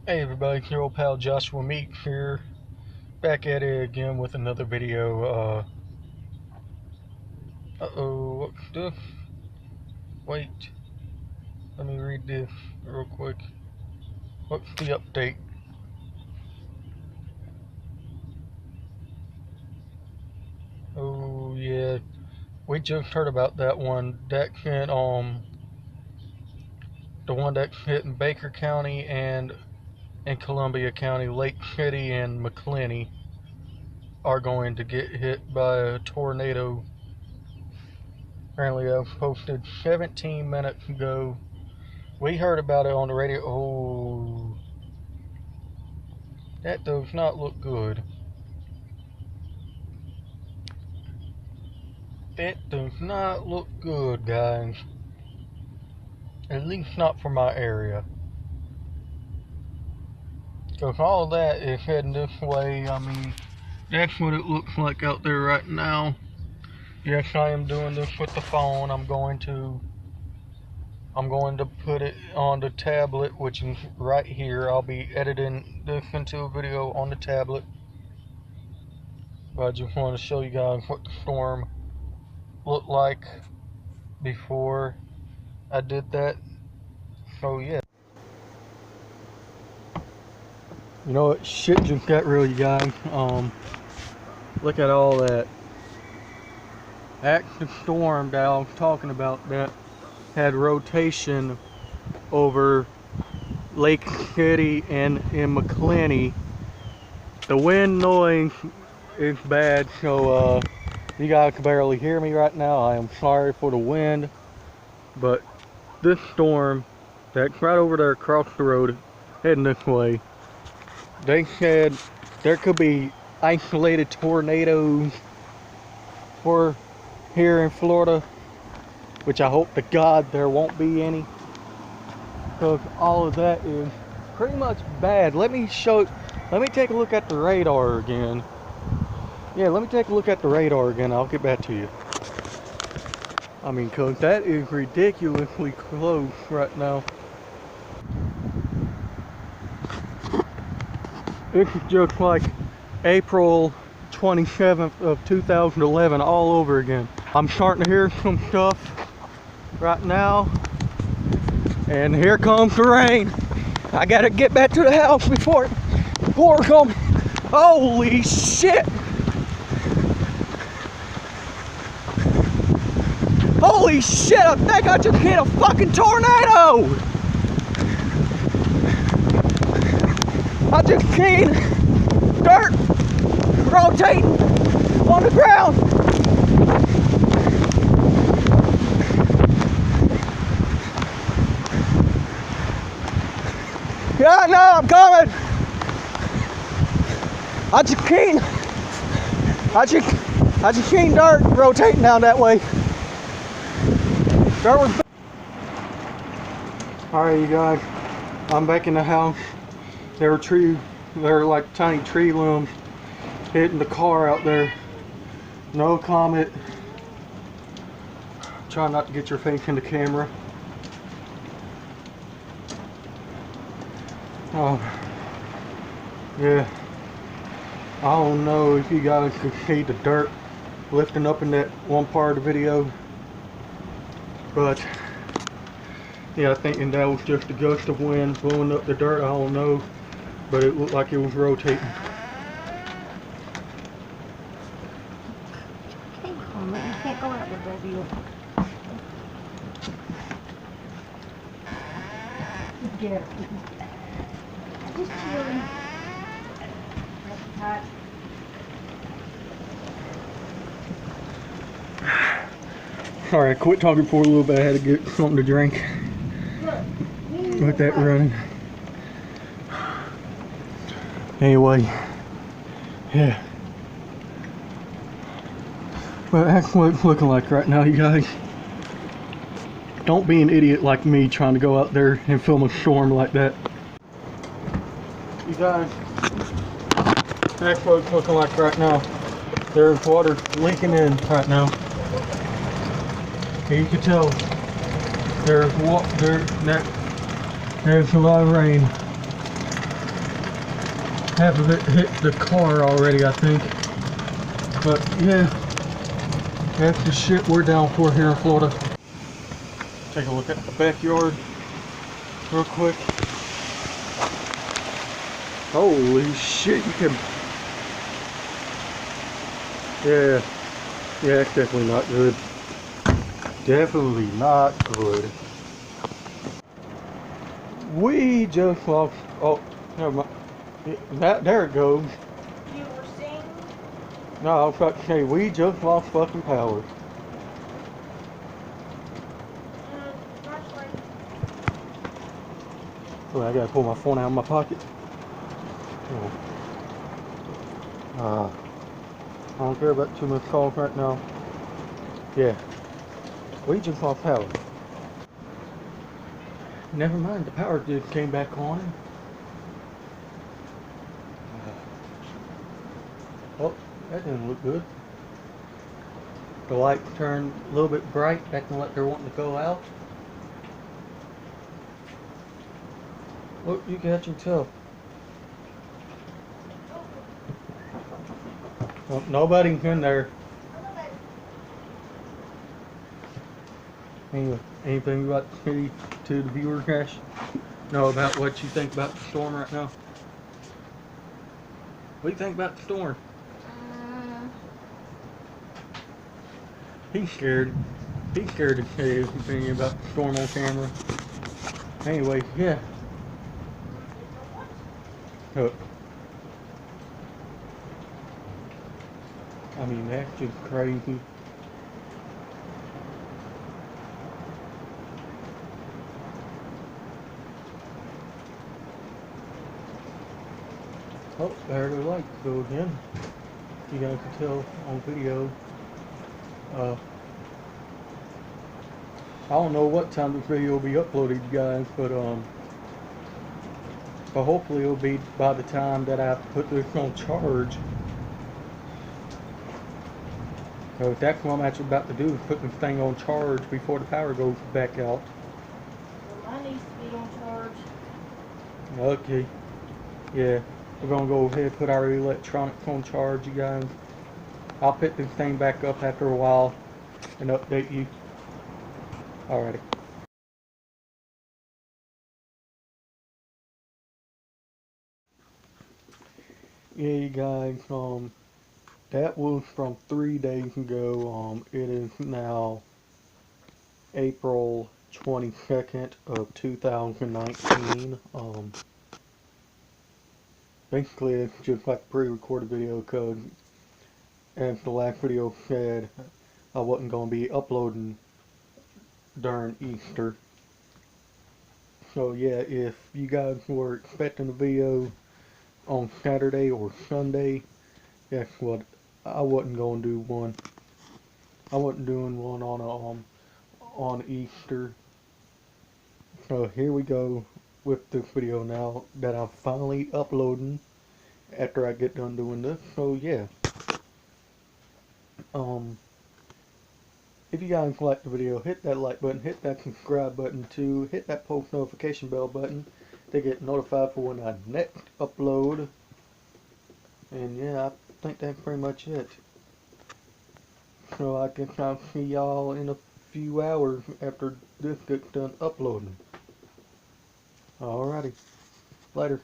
Hey everybody, your old pal Joshua Meek here, back at it again with another video. What the? Wait, let me read this real quick. What's the update? Oh yeah, we just heard about that one. That hit the one that hit in Baker County and in Columbia County, Lake City and McClenny are going to get hit by a tornado. Apparently, I posted 17 minutes ago. We heard about it on the radio. Oh, that does not look good. That does not look good, guys. At least not for my area. Because all that is heading this way. I mean, that's what it looks like out there right now. Yes, I am doing this with the phone. I'm going to put it on the tablet, which is right here. I'll be editing this into a video on the tablet. But I just want to show you guys what the storm looked like before I did that. So yeah. You know what? Shit just got real, you guys. Look at all that. That's the storm that I was talking about that had rotation over Lake City and in McClenny. The wind noise is bad, so you guys can barely hear me right now. I am sorry for the wind, but this storm that's right over there across the road heading this way, they said there could be isolated tornadoes for here in Florida, which I hope to God there won't be any, because all of that is pretty much bad. Let me take a look at the radar again. Yeah, let me take a look at the radar again. I'll get back to you. I mean, cause that is ridiculously close right now. This is just like April 27th of 2011 all over again. I'm starting to hear some stuff right now, and here comes the rain. I gotta get back to the house before it comes. Holy shit! Holy shit, I think I just hit a fucking tornado! I just seen dirt rotating on the ground. Yeah, I know, I'm coming. I just seen dirt rotating down that way. Alright, you guys, I'm back in the house. There were like tiny tree limbs hitting the car out there. No comment. Try not to get your face in the camera. Oh, yeah. I don't know if you guys could see the dirt lifting up in that one part of the video, but yeah, I think that was just a gust of wind blowing up the dirt. I don't know, but it looked like it was rotating. Hey, Homer, you can't go out there, baby. Yeah. Just chilling. That's hot. Alright, quit talking for a little bit. I had to get something to drink. With that running. Anyway, yeah. Well, that's what it's looking like right now, you guys. Don't be an idiot like me trying to go out there and film a storm like that. You guys, that's what it's looking like right now. There's water leaking in right now. And you can tell there's a lot of rain. half of it hit the car already, I think. But yeah, that's the shit we're down for here in Florida. Take a look at the backyard real quick. Holy shit, you can... Yeah, it's definitely not good. Definitely not good. We just lost... Oh, never mind. There it goes. You were saying? No, I was about to say, we just lost fucking power. Flashlight. Oh, I gotta pull my phone out of my pocket. Oh. I don't care about too much calls right now. Yeah, we just lost power. Never mind, the power just came back on. Oh, that didn't look good. The light turned a little bit bright, acting like they're wanting to go out. Look, you can actually tell. Well, nobody's in there. Anyway, anything about to the viewer, Cash? Know about what you think about the storm right now? What do you think about the storm? He's scared. He's scared to say his opinion about the storm on camera. Anyway, yeah. Look. I mean, that's just crazy. Oh, there the lights go again. You guys can tell on video. I don't know what time this video will be uploaded, you guys, but hopefully it'll be by the time that I have to put this on charge. So that's what I'm actually about to do, is put this thing on charge before the power goes back out. Well, mine needs to be on charge. Okay. Yeah, we're gonna go ahead and put our electronics on charge, you guys. I'll pick this thing back up after a while and update you. Alrighty. Yeah, you guys, that was from 3 days ago. It is now April 22nd of 2019. Basically it's just like a pre-recorded video, because as the last video said, I wasn't going to be uploading during Easter. So yeah, if you guys were expecting a video on Saturday or Sunday, guess what? I wasn't going to do one. I wasn't doing one on Easter. So here we go with this video now that I'm finally uploading after I get done doing this. So yeah. If you guys liked the video, hit that like button, hit that subscribe button too, hit that post notification bell button to get notified for when I next upload. And yeah, I think that's pretty much it. So I guess I'll see y'all in a few hours after this gets done uploading. Alrighty. Later.